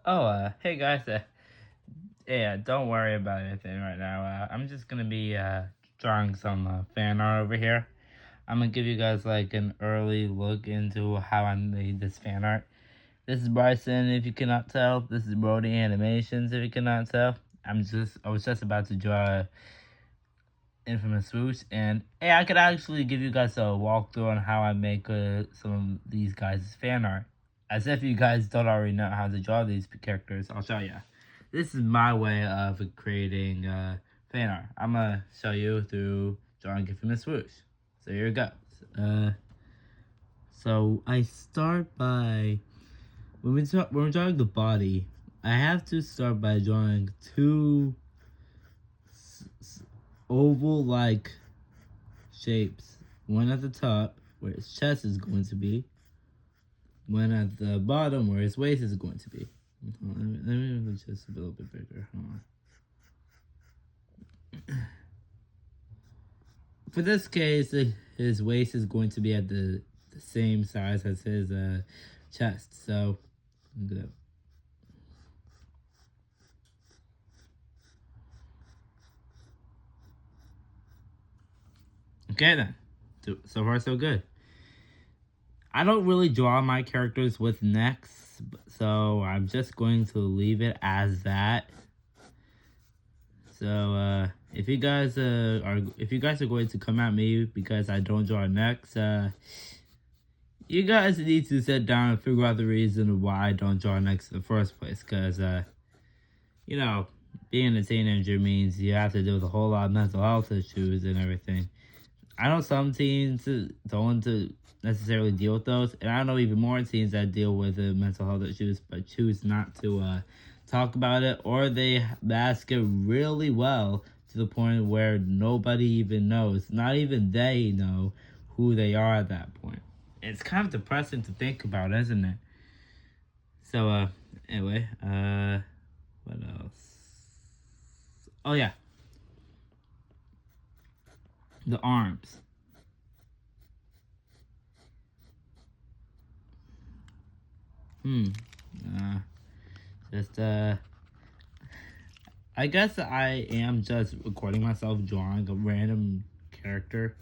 Hey guys. Yeah, don't worry about anything right now. I'm just gonna be drawing some fan art over here. I'm gonna give you guys like an early look into how I made this fan art. This is Bryson, if you cannot tell. This is Brody Animations, if you cannot tell. I was just about to draw Infamous Swoosh, and hey, I could actually give you guys a walkthrough on how I make some of these guys' fan art. As if you guys don't already know how to draw these characters, I'll show you. This is my way of creating fan art. I'm gonna show you through drawing Infamous Swoosh. So here it goes. So I start by when we're drawing the body. I have to start by drawing two oval-like shapes. One at the top, where his chest is going to be. One at the bottom, where his waist is going to be. Let me make this a little bit bigger. Hold on. For this case, his waist is going to be at the same size as his chest. So, good. Okay then. So far so good. I don't really draw my characters with necks, so I'm just going to leave it as that. So if you guys are going to come at me because I don't draw necks, you guys need to sit down and figure out the reason why I don't draw necks in the first place. Cause you know, being a teenager means you have to deal with a whole lot of mental health issues and everything. I know some teens don't necessarily deal with those, and I know even more teens that deal with mental health issues, but choose not to talk about it, or they mask it really well to the point where nobody even knows. Not even they know who they are at that point. It's kind of depressing to think about, isn't it? So, anyway, what else? Oh yeah, the arms. Hmm. Uh, just I guess I am just recording myself drawing a random character,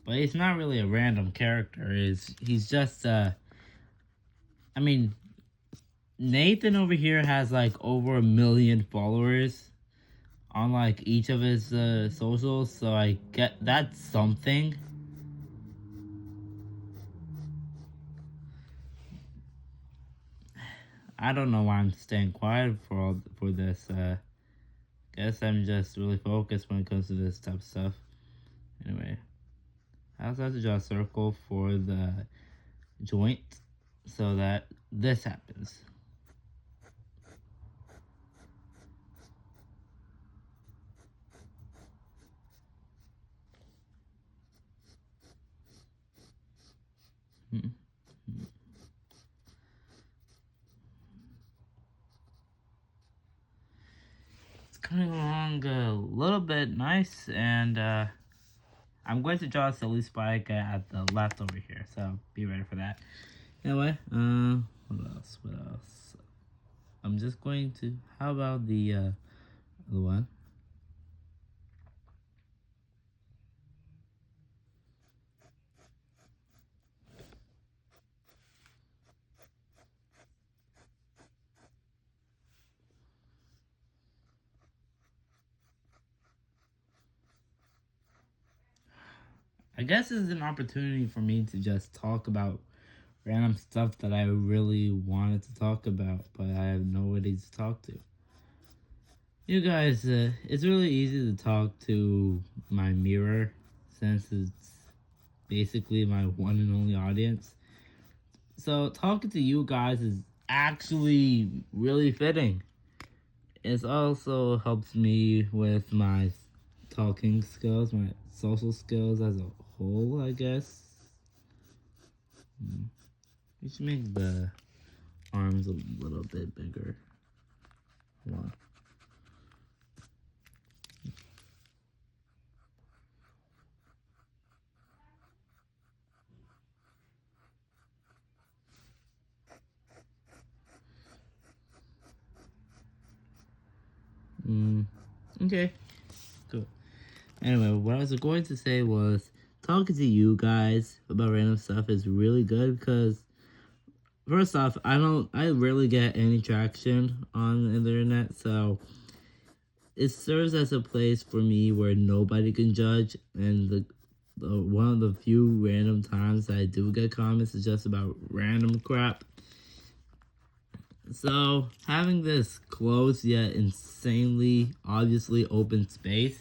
but he's not really a random character. He's just I mean, Nathan over here has like over 1 million followers on like each of his socials, so I get that's something. I don't know why I'm staying quiet for this. Guess I'm just really focused when it comes to this type of stuff. Anyway, I also have to draw a circle for the joint so that this happens. Hmm. It's coming along a little bit nice, and I'm going to draw a silly spike at the left over here, so be ready for that. Anyway, what else? What else? I'm just going to. How about the other one? I guess this is an opportunity for me to just talk about random stuff that I really wanted to talk about, but I have nobody to talk to. You guys, it's really easy to talk to my mirror since it's basically my one and only audience. So talking to you guys is actually really fitting. It also helps me with my talking skills, my social skills as a whole, I guess. We should make the arms a little bit bigger. Hold Okay, cool. Anyway, what I was going to say was talking to you guys about random stuff is really good because first off, I rarely get any traction on the internet, so it serves as a place for me where nobody can judge, and the one of the few random times I do get comments is just about random crap. So having this close yet insanely obviously open space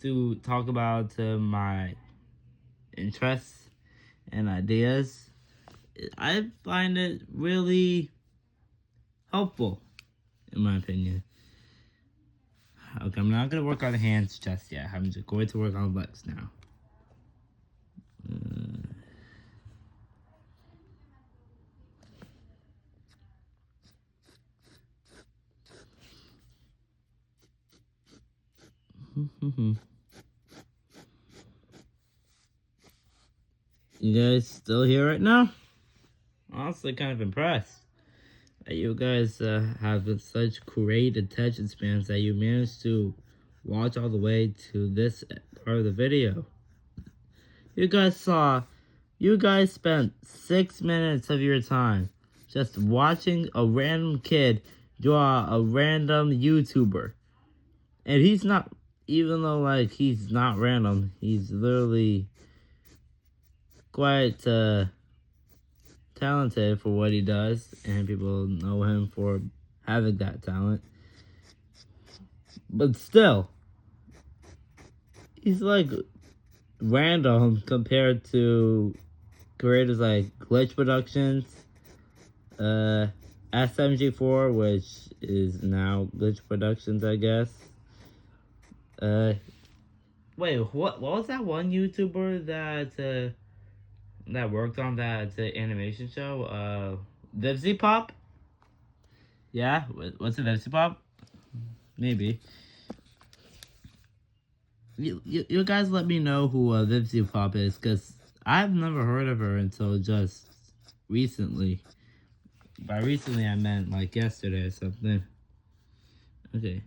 to talk about my interests and ideas, I find it really helpful, in my opinion. Okay, I'm not gonna work on the hands just yet. I'm just going to work on the legs now. You guys still here right now? Honestly, kind of impressed that you guys have such great attention spans that you managed to watch all the way to this part of the video. You guys spent 6 minutes of your time just watching a random kid draw a random YouTuber. And he's not, even though like he's not random, he's literally quite talented for what he does, and people know him for having that talent. But still, he's like random compared to creators like Glitch Productions, SMG4, which is now Glitch Productions, I guess. Wait, what was that one YouTuber that worked on that animation show? Vivzy Pop? Yeah, what's it, Vivzy Pop? Maybe. You guys let me know who Vivzy Pop is, because I've never heard of her until just recently. By recently, I meant like yesterday or something. Okay.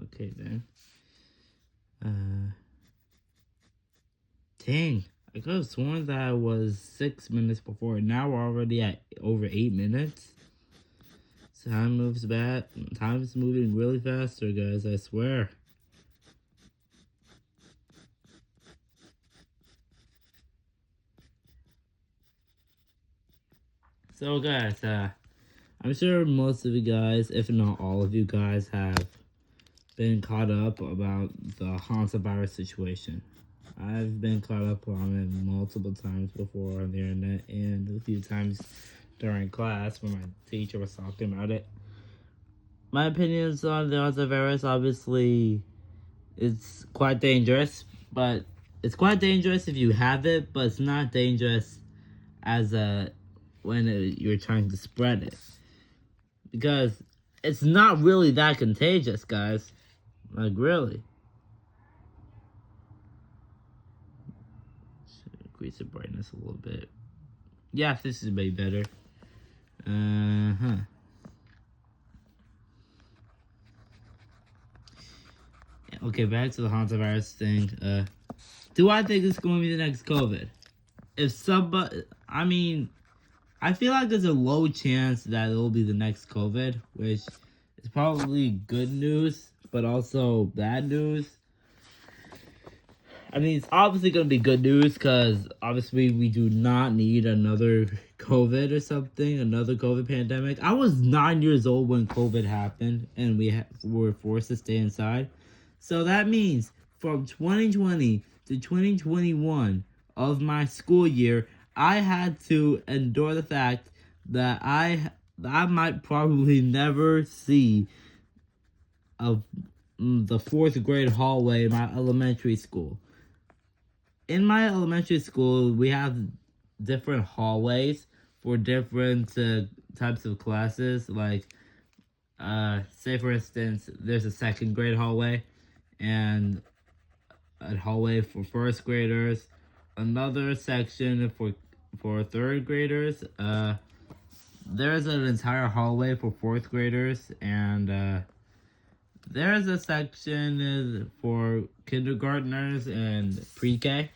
Okay then. Dang. I could have sworn that was 6 minutes before. Now we're already at over 8 minutes. Time moves bad. Time is moving really faster, guys. I swear. So, guys, I'm sure most of you guys, if not all of you guys, have been caught up about the hantavirus situation. I've been caught up on it multiple times before on the internet and a few times during class when my teacher was talking about it. My opinions on the hantavirus, obviously, it's quite dangerous, but it's quite dangerous if you have it, but it's not dangerous as you're trying to spread it, because it's not really that contagious, guys. Like, really. Should increase the brightness a little bit. Yeah, this is way better. Okay, back to the hantavirus thing. Do I think it's going to be the next COVID? If somebody, I feel like there's a low chance that it'll be the next COVID, which is probably good news, but also bad news. I mean, it's obviously going to be good news because obviously we do not need another COVID or something, another COVID pandemic. I was 9 years old when COVID happened and we were forced to stay inside. So that means from 2020 to 2021 of my school year, I had to endure the fact that I might probably never see of the fourth grade hallway in my elementary school. In my elementary school, we have different hallways for different types of classes. Like, say for instance, there's a second grade hallway and a hallway for first graders, another section for third graders. There's an entire hallway for fourth graders, and there's a section for kindergartners and pre-K.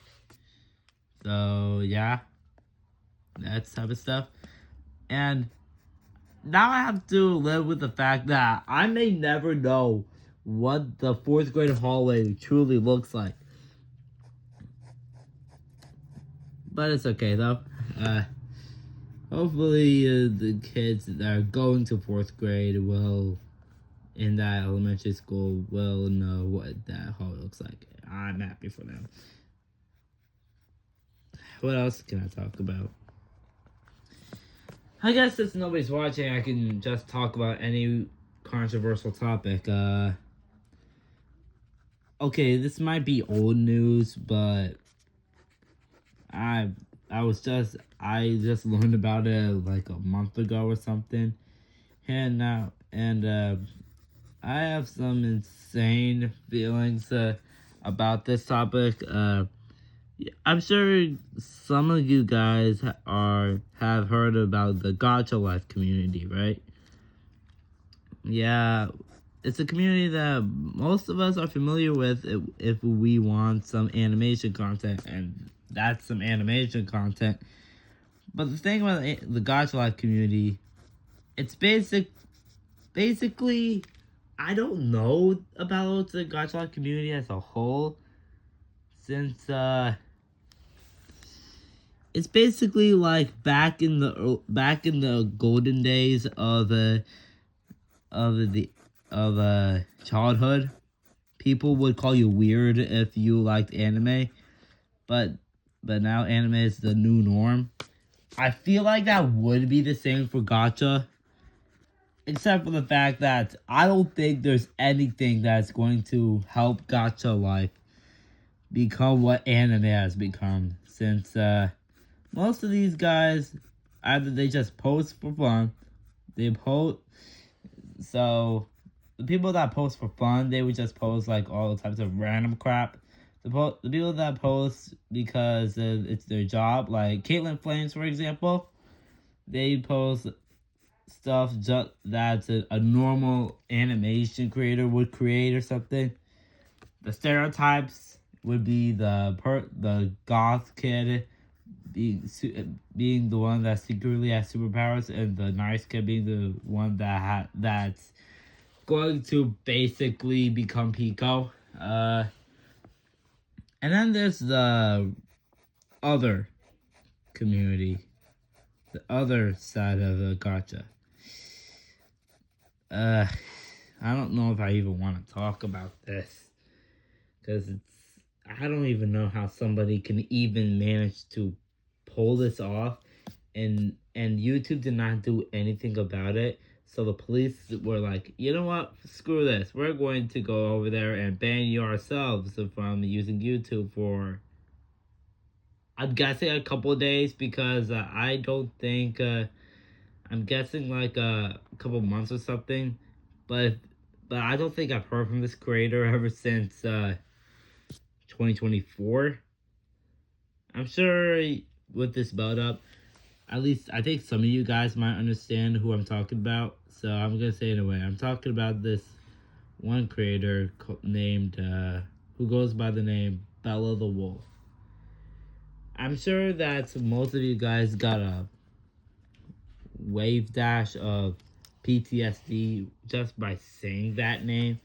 So yeah, that type of stuff. And now I have to live with the fact that I may never know what the fourth grade hallway truly looks like. But it's okay though. Hopefully the kids that are going to fourth grade will, in that elementary school, will know what that hall looks like. I'm happy for them. What else can I talk about? I guess since nobody's watching, I can just talk about any controversial topic. Okay, this might be old news, but I I just learned about it like a month ago or something, and I have some insane feelings about this topic. I'm sure some of you guys have heard about the Gacha Life community, right? Yeah, it's a community that most of us are familiar with if we want some animation content, and that's some animation content. But the thing about the Gacha Life community, it's basically, I don't know about the Gacha Life community as a whole, since it's basically like back in the golden days of the childhood. People would call you weird if you liked anime, but now anime is the new norm. I feel like that would be the same for Gacha, except for the fact that I don't think there's anything that's going to help Gacha Life become what anime has become, since most of these guys, either they just post for fun, they post, so the people that post for fun, they would just post like all types of random crap. The people that post because it's their job, like Caitlyn Flames, for example, they post stuff just that a normal animation creator would create or something. The stereotypes would be the goth kid being the one that secretly has superpowers, and the nice kid being the one that's going to basically become Pico. And then there's the other community, the other side of the gacha. I don't know if I even want to talk about this, because I don't even know how somebody can even manage to pull this off, and YouTube did not do anything about it. So the police were like, you know what, screw this, we're going to go over there and ban you ourselves from using YouTube for, I'm guessing, a couple of days, because I don't think, I'm guessing like a couple months or something, but I don't think I've heard from this creator ever since 2024. I'm sure with this build up, at least I think some of you guys might understand who I'm talking about. So I'm gonna say it anyway. I'm talking about this one creator named who goes by the name Bella the Wolf. I'm sure that most of you guys got a wave dash of PTSD just by saying that name,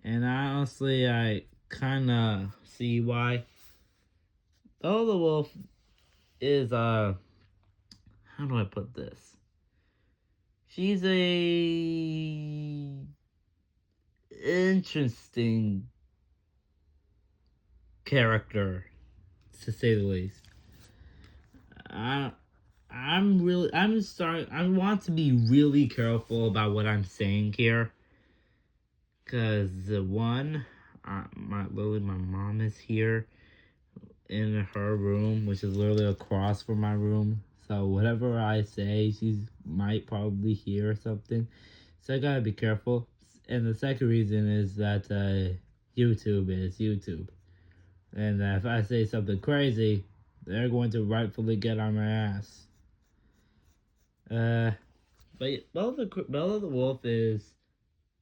and honestly, I kind of see why. Bella the Wolf is how do I put this? She's a interesting character, to say the least. I want to be really careful about what I'm saying here. Because my mom is here in her room, which is literally across from my room. So whatever I say, she might probably hear something. So I gotta be careful. And the second reason is that YouTube is YouTube. And if I say something crazy, they're going to rightfully get on my ass. But Bella the Wolf is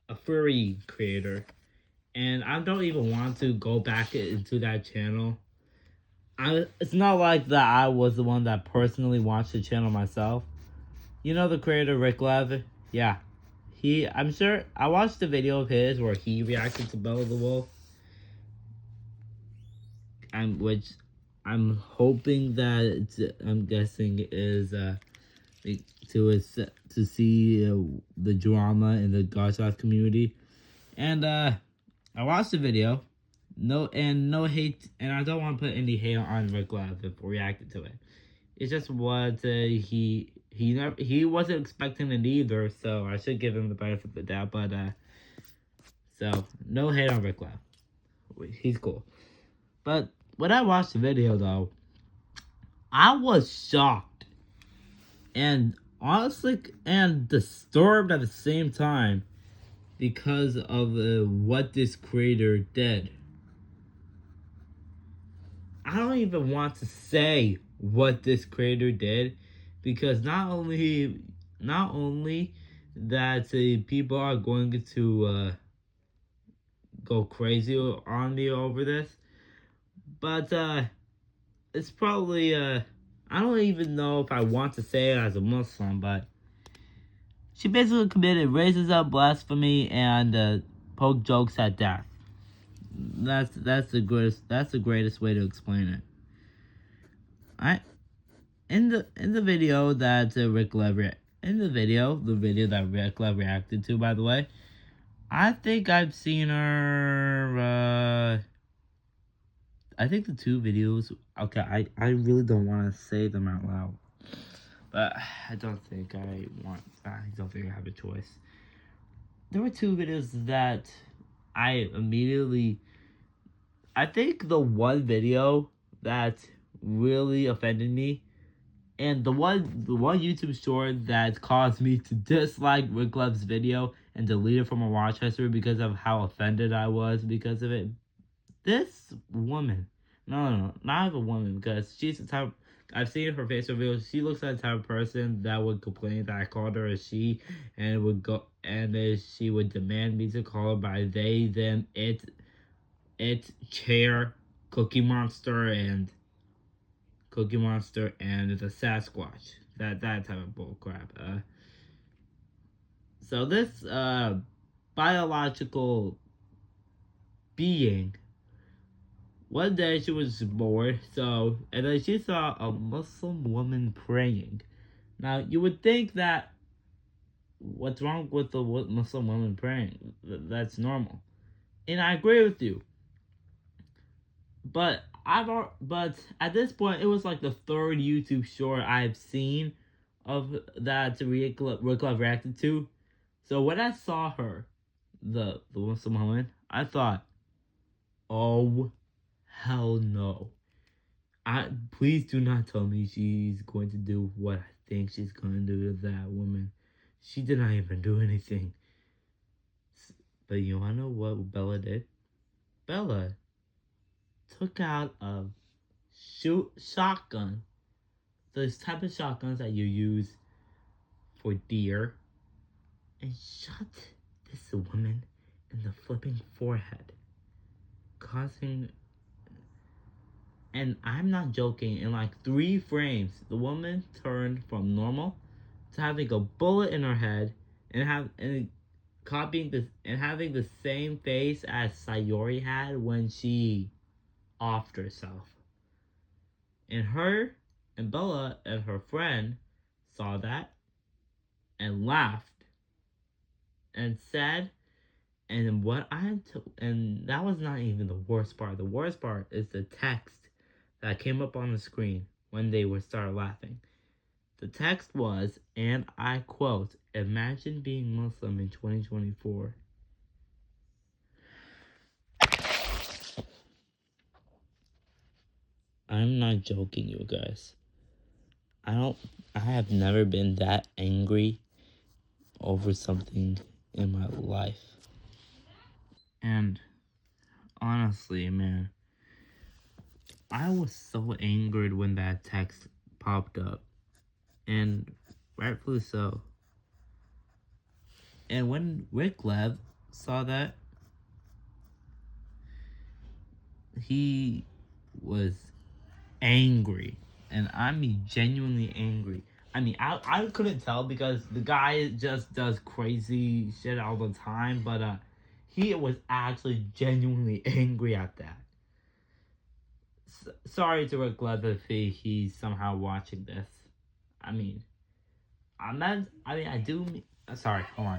a furry creator, and I don't even want to go back into that channel. It's not like that I was the one that personally watched the channel myself. You know the creator Rick Lev? Yeah. I'm sure I watched the video of his where he reacted to Bella the Wolf. Which I'm hoping that I'm guessing is to see the drama in the Goshawk community. And I watched the video. No hate, and I don't want to put any hate on Rick Love if we reacted to it. It's just what he wasn't expecting it either, so I should give him the benefit of the doubt. But so no hate on Rick Love. He's cool. But when I watched the video though, I was shocked and honestly and disturbed at the same time because of what this creator did. I don't even want to say what this creator did because not only that people are going to go crazy on me over this, but it's probably I don't even know if I want to say it as a Muslim, but she basically committed racism, blasphemy, and poke jokes at death. That's the greatest way to explain it. I in the video that Rick Lev the video that Rick Lev reacted to, by the way, I think I've seen her. I think the two videos. Okay, I really don't want to say them out loud, but I don't think I want. I don't think I have a choice. There were two videos that I immediately. I think the one video that really offended me, and the one YouTube short that caused me to dislike Rick Love's video and delete it from my watch history because of how offended I was because of it. This woman, no, not a woman, because she's the type. I've seen her face reveal. She looks like the type of person that would complain that I called her a she, and would go and she would demand me to call her by they, them, it, chair, Cookie Monster and the Sasquatch. That type of bull crap. So this biological being, one day she was bored, and then she saw a Muslim woman praying. Now you would think that what's wrong with the Muslim woman praying? That's normal, and I agree with you. But but at this point, it was like the third YouTube short I've seen of that Rick Love reacted to. So when I saw her, the Muslim woman, I thought, oh hell no! Please do not tell me she's going to do what I think she's going to do to that woman. She did not even do anything. But you wanna know what Bella did? Bella took out a shotgun, those type of shotguns that you use for deer, and shot this woman in the flipping forehead, causing. And I'm not joking. In like 3 frames, the woman turned from normal to having a bullet in her head and copying this and having the same face as Sayori had when she offed herself. And her and Bella and her friend saw that and laughed and said, and that was not even the worst part. The worst part is the text that came up on the screen when they would start laughing. The text was, and I quote, "Imagine being Muslim in 2024. I'm not joking, you guys. I have never been that angry over something in my life. And honestly, man, I was so angered when that text popped up. And rightfully so. And when Rick Lev saw that, he was angry. And I mean genuinely angry. I mean, I couldn't tell because the guy just does crazy shit all the time, but he was actually genuinely angry at that. Sorry to Rick Lev if he's somehow watching this. I mean, I do. Sorry, hold on.